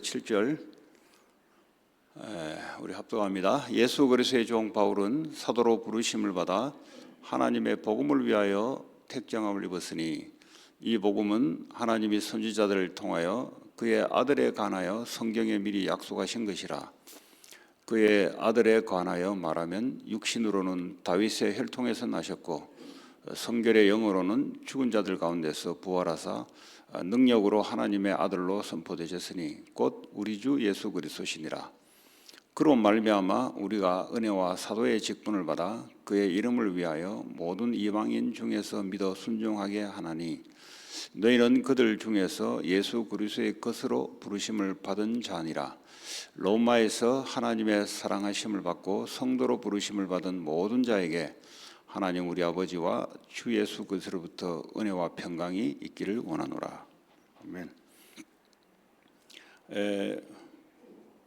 7절 우리 합독합니다. 예수 그리스도의 종 바울은 사도로 부르심을 받아 하나님의 복음을 위하여 택정함을 입었으니 이 복음은 하나님이 선지자들을 통하여 그의 아들에 관하여 성경에 미리 약속하신 것이라. 그의 아들에 관하여 말하면 육신으로는 다윗의 혈통에서 나셨고 성결의 영으로는 죽은 자들 가운데서 부활하사 능력으로 하나님의 아들로 선포되셨으니 곧 우리 주 예수 그리스도시니라. 그로 말미암아 우리가 은혜와 사도의 직분을 받아 그의 이름을 위하여 모든 이방인 중에서 믿어 순종하게 하나니 너희는 그들 중에서 예수 그리스도의 것으로 부르심을 받은 자니라. 로마에서 하나님의 사랑하심을 받고 성도로 부르심을 받은 모든 자에게 하나님 우리 아버지와 주 예수 그리스도로부터 은혜와 평강이 있기를 원하노라. 아멘.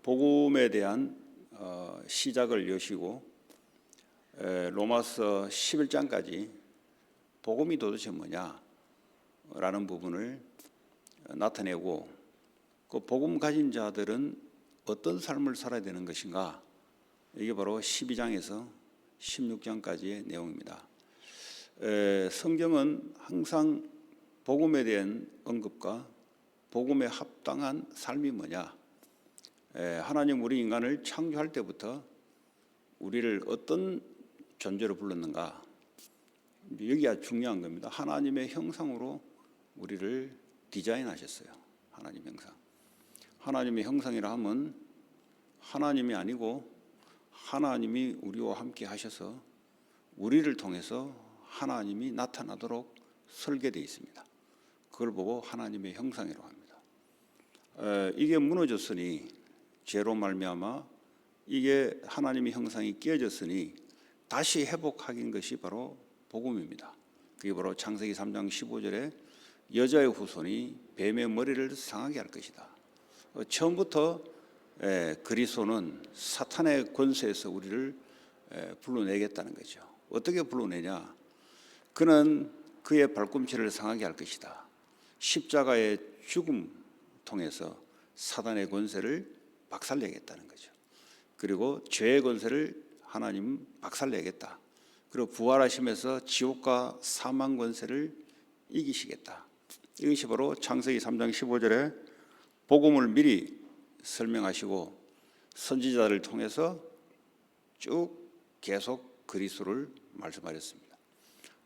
복음에 대한 시작을 여시고 로마서 11장까지 복음이 도대체 뭐냐라는 부분을 나타내고 그 복음 가진 자들은 어떤 삶을 살아야 되는 것인가, 이게 바로 12장에서 16장까지의 내용입니다. 성경은 항상 복음에 대한 언급과 복음에 합당한 삶이 뭐냐, 하나님 우리 인간을 창조할 때부터 우리를 어떤 존재로 불렀는가, 여기가 중요한 겁니다. 하나님의 형상으로 우리를 디자인하셨어요. 하나님 형상. 하나님의 형상이라 하면 하나님이 아니고 하나님이 우리와 함께 하셔서 우리를 통해서 하나님이 나타나도록 설계되어 있습니다. 그걸 보고 하나님의 형상이라고 합니다. 이게 무너졌으니, 죄로 말미암아 이게 하나님의 형상이 깨어졌으니 다시 회복하긴 것이 바로 복음입니다. 그게 바로 창세기 3장 15절에 여자의 후손이 뱀의 머리를 상하게 할 것이다. 처음부터 그리스도는 사탄의 권세에서 우리를 불러내겠다는 거죠. 어떻게 불러내냐? 그는 그의 발꿈치를 상하게 할 것이다. 십자가의 죽음 통해서 사단의 권세를 박살내겠다는 거죠. 그리고 죄의 권세를 하나님 박살내겠다. 그리고 부활하시면서 지옥과 사망 권세를 이기시겠다. 이것이 바로 창세기 3장 15절에 복음을 미리 설명하시고 선지자를 통해서 쭉 계속 그리스도를 말씀하셨습니다.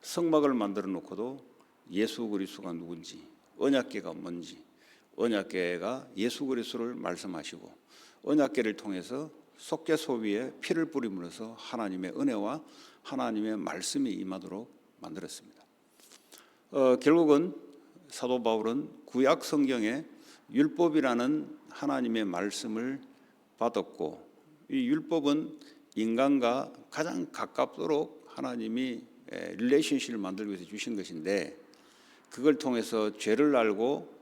성막을 만들어 놓고도 예수 그리스도가 누군지, 언약궤가 뭔지, 언약궤가 예수 그리스도를 말씀하시고 언약궤를 통해서 속죄소위에 피를 뿌림으로써 하나님의 은혜와 하나님의 말씀이 임하도록 만들었습니다. 결국은 사도 바울은 구약 성경에 율법이라는 하나님의 말씀을 받았고, 이 율법은 인간과 가장 가깝도록 하나님이 릴레이션십을 만들기 위해서 주신 것인데, 그걸 통해서 죄를 알고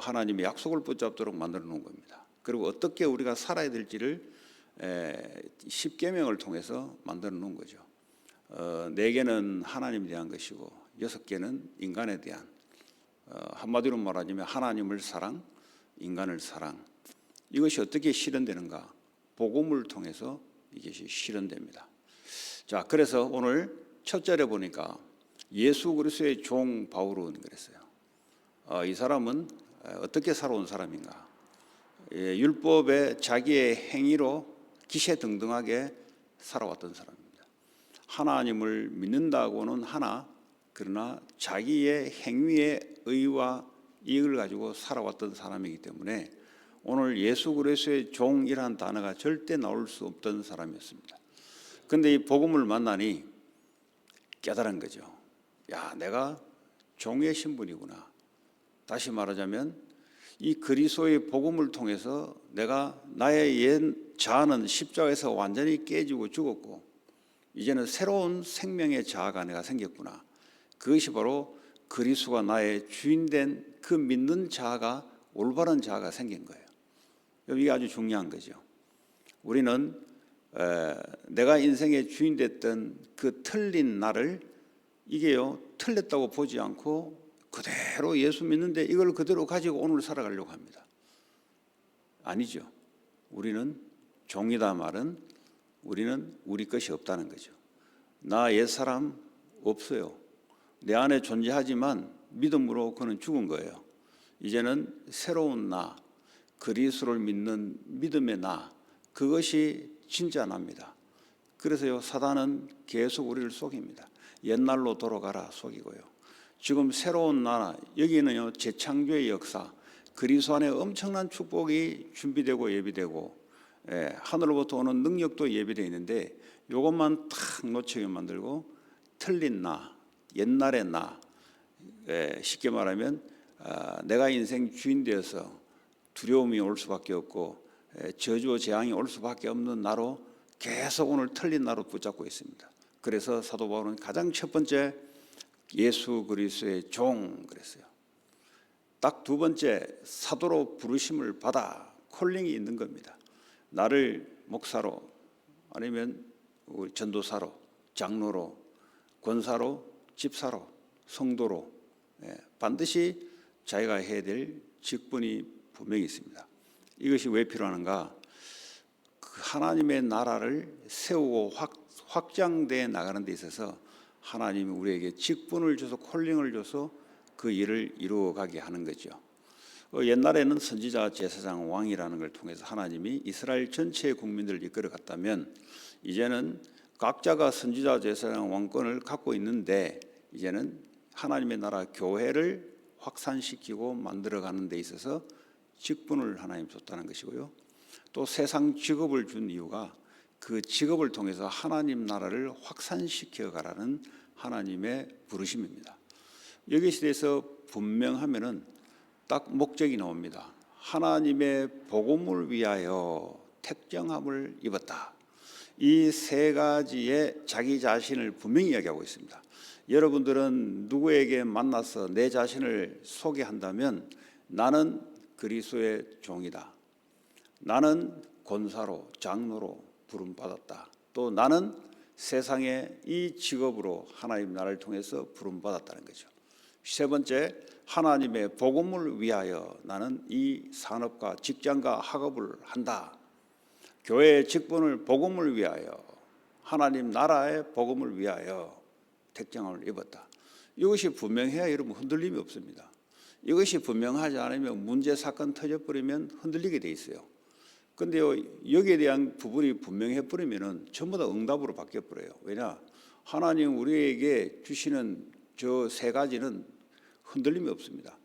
하나님의 약속을 붙잡도록 만들어 놓은 겁니다. 그리고 어떻게 우리가 살아야 될지를 10계명을 통해서 만들어 놓은 거죠. 4개는 하나님에 대한 것이고 6개는 인간에 대한, 한마디로 말하자면 하나님을 사랑, 인간을 사랑. 이것이 어떻게 실현되는가? 복음을 통해서 이것이 실현됩니다. 자, 그래서 오늘 첫 절에 보니까 예수 그리스도의 종 바울은 그랬어요. 이 사람은 어떻게 살아온 사람인가? 율법의 자기의 행위로 기세등등하게 살아왔던 사람입니다. 하나님을 믿는다고는 하나, 그러나 자기의 행위의 의와 이익을 가지고 살아왔던 사람이기 때문에 오늘 예수 그리스도의 종이라는 단어가 절대 나올 수 없던 사람이었습니다. 그런데 이 복음을 만나니 깨달은 거죠. 야, 내가 종의 신분이구나. 다시 말하자면 이 그리스도의 복음을 통해서 내가 나의 옛 자아는 십자가에서 완전히 깨지고 죽었고 이제는 새로운 생명의 자아가 내가 생겼구나. 그것이 바로 그리스도가 나의 주인된 그 믿는 자아가, 올바른 자아가 생긴 거예요. 이게 아주 중요한 거죠. 우리는 내가 인생의 주인 됐던 그 틀린 나를, 이게요 틀렸다고 보지 않고 그대로 예수 믿는데 이걸 그대로 가지고 오늘 살아가려고 합니다. 아니죠. 우리는 종이다 말은 우리는 우리 것이 없다는 거죠. 나 옛사람 없어요. 내 안에 존재하지만 믿음으로 그는 죽은 거예요. 이제는 새로운 나, 그리스도를 믿는 믿음의 나, 그것이 진짜 나입니다. 그래서요, 사단은 계속 우리를 속입니다. 옛날로 돌아가라 속이고요. 지금 새로운 나, 여기는요 재창조의 역사, 그리스도 안에 엄청난 축복이 준비되고 예비되고, 하늘로부터 오는 능력도 예비되어 있는데 이것만 탁 놓치게 만들고 틀린 나, 옛날의 나, 쉽게 말하면 내가 인생 주인 되어서 두려움이 올 수밖에 없고 저주와 재앙이 올 수밖에 없는 나로 계속 오늘 틀린 나로 붙잡고 있습니다. 그래서 사도 바울은 가장 첫 번째 예수 그리스도의 종 그랬어요. 딱 두 번째 사도로 부르심을 받아 콜링이 있는 겁니다. 나를 목사로 아니면 전도사로, 장로로, 권사로, 집사로, 성도로 반드시 자기가 해야 될 직분이 분명히 있습니다. 이것이 왜 필요한가? 하나님의 나라를 세우고 확장돼 나가는 데 있어서 하나님이 우리에게 직분을 줘서 콜링을 줘서 그 일을 이루어가게 하는 거죠. 옛날에는 선지자, 제사장, 왕이라는 걸 통해서 하나님이 이스라엘 전체의 국민들을 이끌어갔다면 이제는 각자가 선지자, 제사장, 왕권을 갖고 있는데 이제는 하나님의 나라 교회를 확산시키고 만들어가는 데 있어서 직분을 하나님 줬다는 것이고요. 또 세상 직업을 준 이유가 그 직업을 통해서 하나님 나라를 확산시켜 가라는 하나님의 부르심입니다. 여기에 대해서 분명하면은 딱 목적이 나옵니다. 하나님의 복음을 위하여 택정함을 입었다. 이 세 가지의 자기 자신을 분명히 이야기하고 있습니다. 여러분들은 누구에게 만나서 내 자신을 소개한다면 나는 그리스도의 종이다. 나는 권사로, 장로로 부름받았다. 또 나는 세상에 이 직업으로 하나님 나라를 통해서 부름받았다는 거죠. 세 번째, 하나님의 복음을 위하여 나는 이 산업과 직장과 학업을 한다. 교회의 직분을 복음을 위하여, 하나님 나라의 복음을 위하여 택정함을 입었다. 이것이 분명해야 여러분 흔들림이 없습니다. 이것이 분명하지 않으면 문제 사건 터져버리면 흔들리게 돼 있어요. 그런데요, 여기에 대한 부분이 분명해 버리면은 전부 다 응답으로 바뀌어 버려요. 왜냐? 하나님 우리에게 주시는 저 세 가지는 흔들림이 없습니다.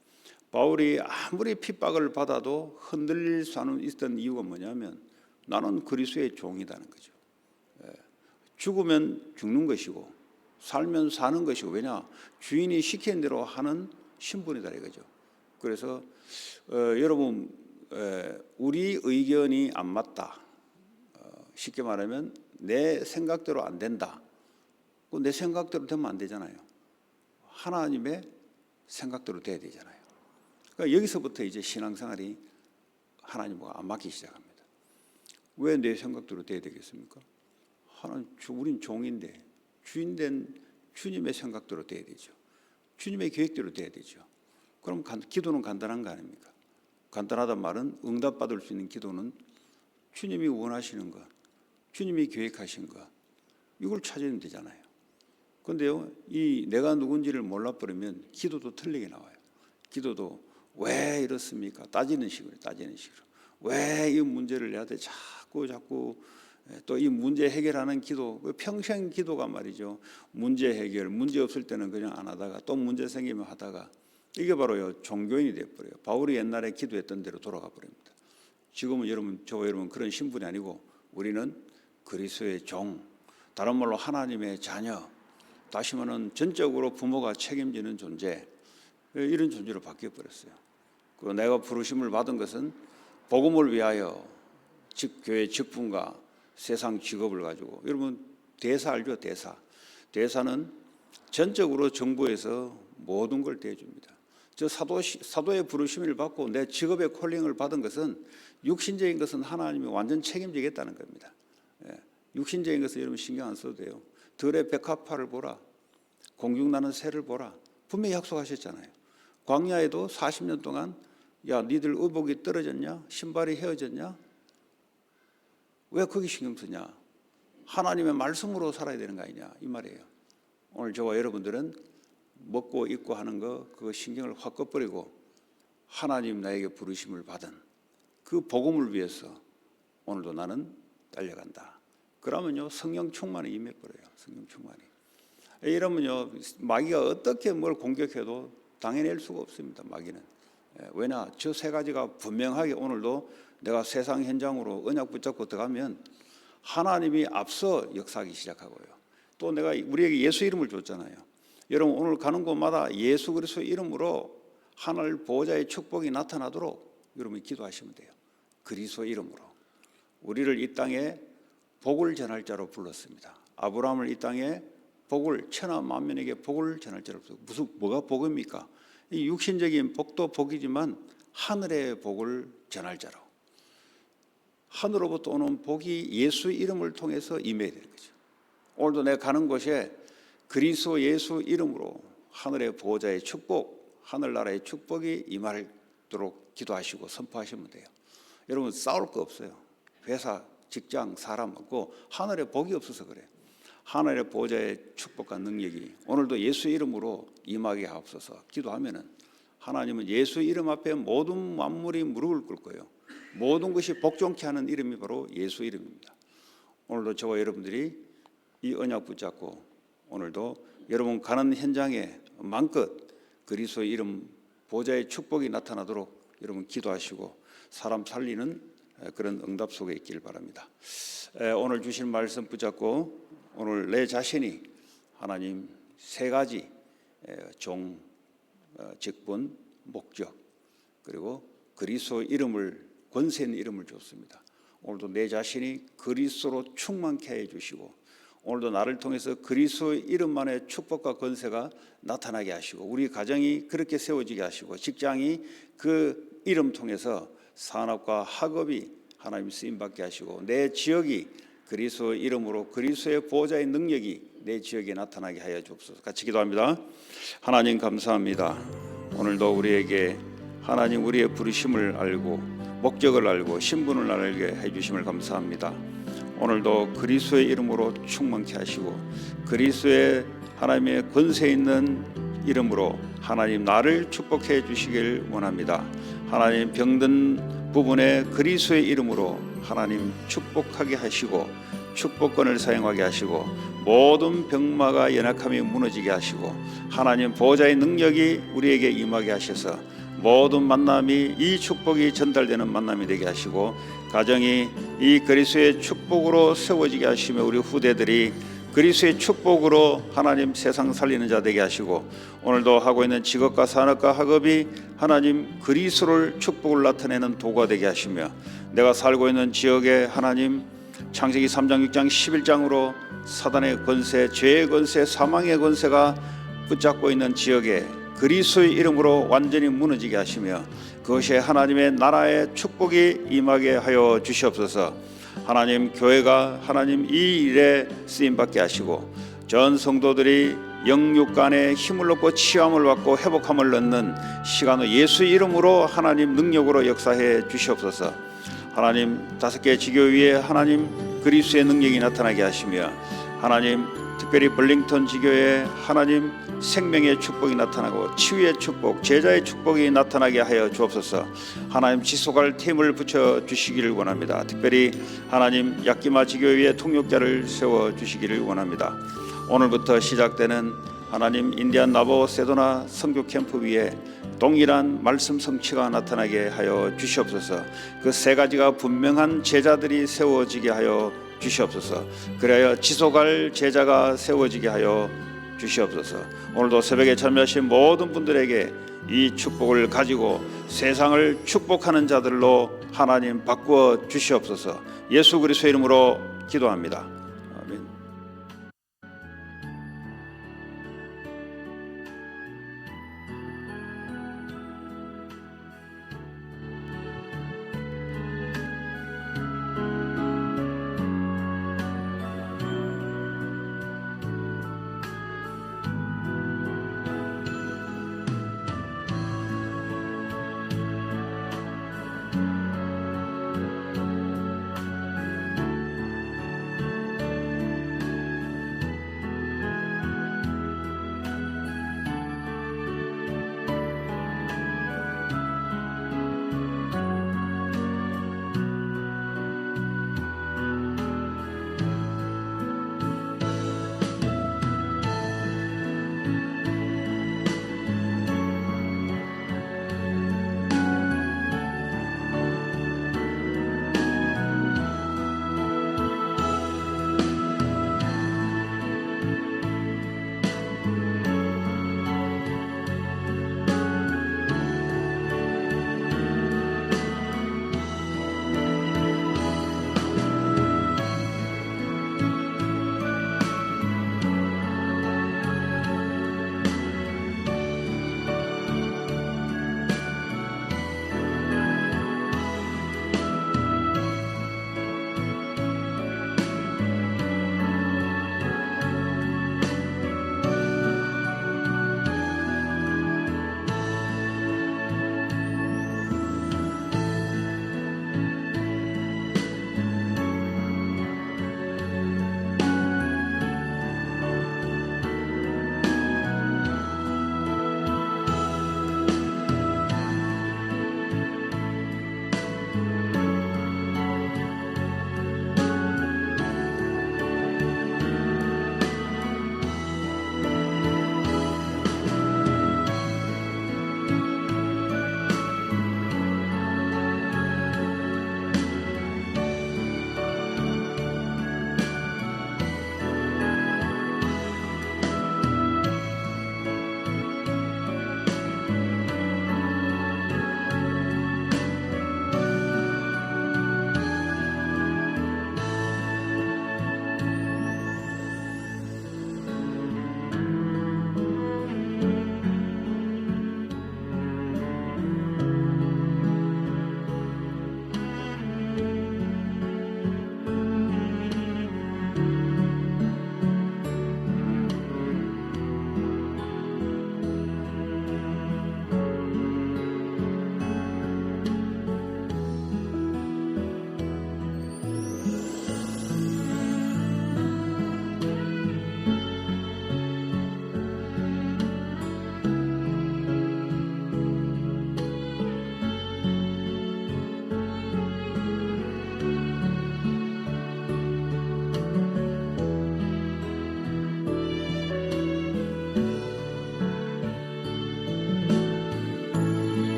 바울이 아무리 핍박을 받아도 흔들릴 수 있던 이유가 뭐냐면 나는 그리스도의 종이라는 거죠. 죽으면 죽는 것이고 살면 사는 것이고, 왜냐? 주인이 시키는 대로 하는 신분이다 이거죠. 그래서 여러분, 우리 의견이 안 맞다. 쉽게 말하면 내 생각대로 안 된다. 내 생각대로 되면 안 되잖아요. 하나님의 생각대로 돼야 되잖아요. 그러니까 여기서부터 이제 신앙생활이 하나님과 안 맞기 시작합니다. 왜 내 생각대로 돼야 되겠습니까? 우린 종인데 주인된 주님의 생각대로 돼야 되죠. 주님의 계획대로 돼야 되죠. 그럼 기도는 간단한 거 아닙니까? 간단하단 말은 응답받을 수 있는 기도는 주님이 원하시는 것, 주님이 계획하신 것, 이걸 찾으면 되잖아요. 그런데요, 이 내가 누군지를 몰라버리면 기도도 틀리게 나와요. 기도도 왜 이렇습니까? 따지는 식으로. 왜 이 문제를 내한테 자꾸 또 이 문제 해결하는 기도, 평생 기도가 말이죠. 문제 해결, 문제 없을 때는 그냥 안 하다가 또 문제 생기면 하다가, 이게 바로요 종교인이 돼버려요. 바울이 옛날에 기도했던 대로 돌아가 버립니다. 지금은 저와 여러분 그런 신분이 아니고 우리는 그리스도의 종, 다른 말로 하나님의 자녀, 다시 말하면 전적으로 부모가 책임지는 존재, 이런 존재로 바뀌어 버렸어요. 그리고 내가 부르심을 받은 것은 복음을 위하여, 즉 교회 직분과 세상 직업을 가지고, 여러분 대사 알죠? 대사는 전적으로 정부에서 모든 걸 대줍니다. 저 사도의 부르심을 받고 내 직업의 콜링을 받은 것은 육신적인 것은 하나님이 완전 책임지겠다는 겁니다. 육신적인 것은 여러분 신경 안 써도 돼요. 들의 백합화를 보라, 공중나는 새를 보라, 분명히 약속하셨잖아요. 광야에도 40년 동안 야, 니들 의복이 떨어졌냐? 신발이 헤어졌냐? 왜 거기 신경 쓰냐? 하나님의 말씀으로 살아야 되는 거 아니냐 이 말이에요. 오늘 저와 여러분들은 먹고 입고 하는 거 그거 신경을 확 꺼버리고 하나님 나에게 부르심을 받은 그 복음을 위해서 오늘도 나는 달려간다. 그러면요 성령 충만이 임해버려요. 성령 충만이. 이러면요 마귀가 어떻게 뭘 공격해도 당해낼 수가 없습니다. 마귀는. 왜냐 저 세 가지가 분명하게 오늘도 내가 세상 현장으로 언약 붙잡고 들어가면 하나님이 앞서 역사하기 시작하고요. 또 내가 우리에게 예수 이름을 줬잖아요. 여러분 오늘 가는 곳마다 예수 그리스도 이름으로 하늘 보호자의 축복이 나타나도록 여러분이 기도하시면 돼요. 그리스도 이름으로. 우리를 이 땅에 복을 전할 자로 불렀습니다. 아브라함을 이 땅에 복을 천하 만민에게 복을 전할 자로 불렀습니다. 뭐가 복입니까? 이 육신적인 복도 복이지만 하늘의 복을 전할 자로. 하늘로부터 오는 복이 예수 이름을 통해서 임해야 되는 거죠. 오늘도 내가 가는 곳에 그리스도 예수 이름으로 하늘의 보호자의 축복, 하늘나라의 축복이 임하도록 기도하시고 선포하시면 돼요. 여러분 싸울 거 없어요. 회사, 직장, 사람 없고 하늘의 복이 없어서 그래요. 하늘의 보호자의 축복과 능력이 오늘도 예수 이름으로 임하게 하옵소서 기도하면은 하나님은 예수 이름 앞에 모든 만물이 무릎을 꿇을 거예요. 모든 것이 복종케 하는 이름이 바로 예수 이름입니다. 오늘도 저와 여러분들이 이 언약 붙잡고 오늘도 여러분 가는 현장에 마음껏 그리스도의 이름 보좌의 축복이 나타나도록 여러분 기도하시고 사람 살리는 그런 응답 속에 있길 바랍니다. 오늘 주신 말씀 붙잡고 오늘 내 자신이 하나님 세 가지 종, 직분, 목적 그리고 그리스도 이름을 권세 있는 이름을 줬습니다. 오늘도 내 자신이 그리스도로 충만케 해주시고 오늘도 나를 통해서 그리스도의 이름만의 축복과 권세가 나타나게 하시고 우리 가정이 그렇게 세워지게 하시고 직장이 그 이름 통해서 산업과 학업이 하나님 쓰임받게 하시고 내 지역이 그리스도의 이름으로 그리스도의 보호자의 능력이 내 지역에 나타나게 하여 주옵소서. 같이 기도합니다. 하나님 감사합니다. 오늘도 우리에게 하나님 우리의 부르심을 알고 목적을 알고 신분을 알게 해주심을 감사합니다. 오늘도 그리스도의 이름으로 충만케 하시고 그리스도의 하나님의 권세 있는 이름으로 하나님 나를 축복해 주시길 원합니다. 하나님 병든 부분에 그리스도의 이름으로 하나님 축복하게 하시고 축복권을 사용하게 하시고 모든 병마가 연약함이 무너지게 하시고 하나님 보호자의 능력이 우리에게 임하게 하셔서 모든 만남이 이 축복이 전달되는 만남이 되게 하시고 가정이 이 그리스도의 축복으로 세워지게 하시며 우리 후대들이 그리스도의 축복으로 하나님 세상 살리는 자 되게 하시고 오늘도 하고 있는 직업과 산업과 학업이 하나님 그리스도를 축복을 나타내는 도구가 되게 하시며 내가 살고 있는 지역에 하나님 창세기 3장 6장 11장으로 사단의 권세, 죄의 권세, 사망의 권세가 붙잡고 있는 지역에 그리스도의 이름으로 완전히 무너지게 하시며 그것이 하나님의 나라의 축복이 임하게 하여 주시옵소서. 하나님 교회가 하나님 이 일에 쓰임받게 하시고 전 성도들이 영육 간에 힘을 얻고 치유함을 받고 회복함을 얻는 시간을 예수 이름으로 하나님 능력으로 역사해 주시옵소서. 하나님 5개 지교 위에 하나님 그리스도의 능력이 나타나게 하시며 하나님 특별히 블링턴 지교에 하나님 생명의 축복이 나타나고 치유의 축복, 제자의 축복이 나타나게 하여 주옵소서. 하나님 지속할 팀을 붙여 주시기를 원합니다. 특별히 하나님 약기마 지교 위에 통역자를 세워 주시기를 원합니다. 오늘부터 시작되는 하나님 인디안 나보 세도나 선교 캠프 위에 동일한 말씀 성취가 나타나게 하여 주시옵소서. 그 세 가지가 분명한 제자들이 세워지게 하여 주시옵소서. 그래야 지속할 제자가 세워지게 하여 주시옵소서. 오늘도 새벽에 참여하신 모든 분들에게 이 축복을 가지고 세상을 축복하는 자들로 하나님 바꾸어 주시옵소서. 예수 그리스도의 이름으로 기도합니다.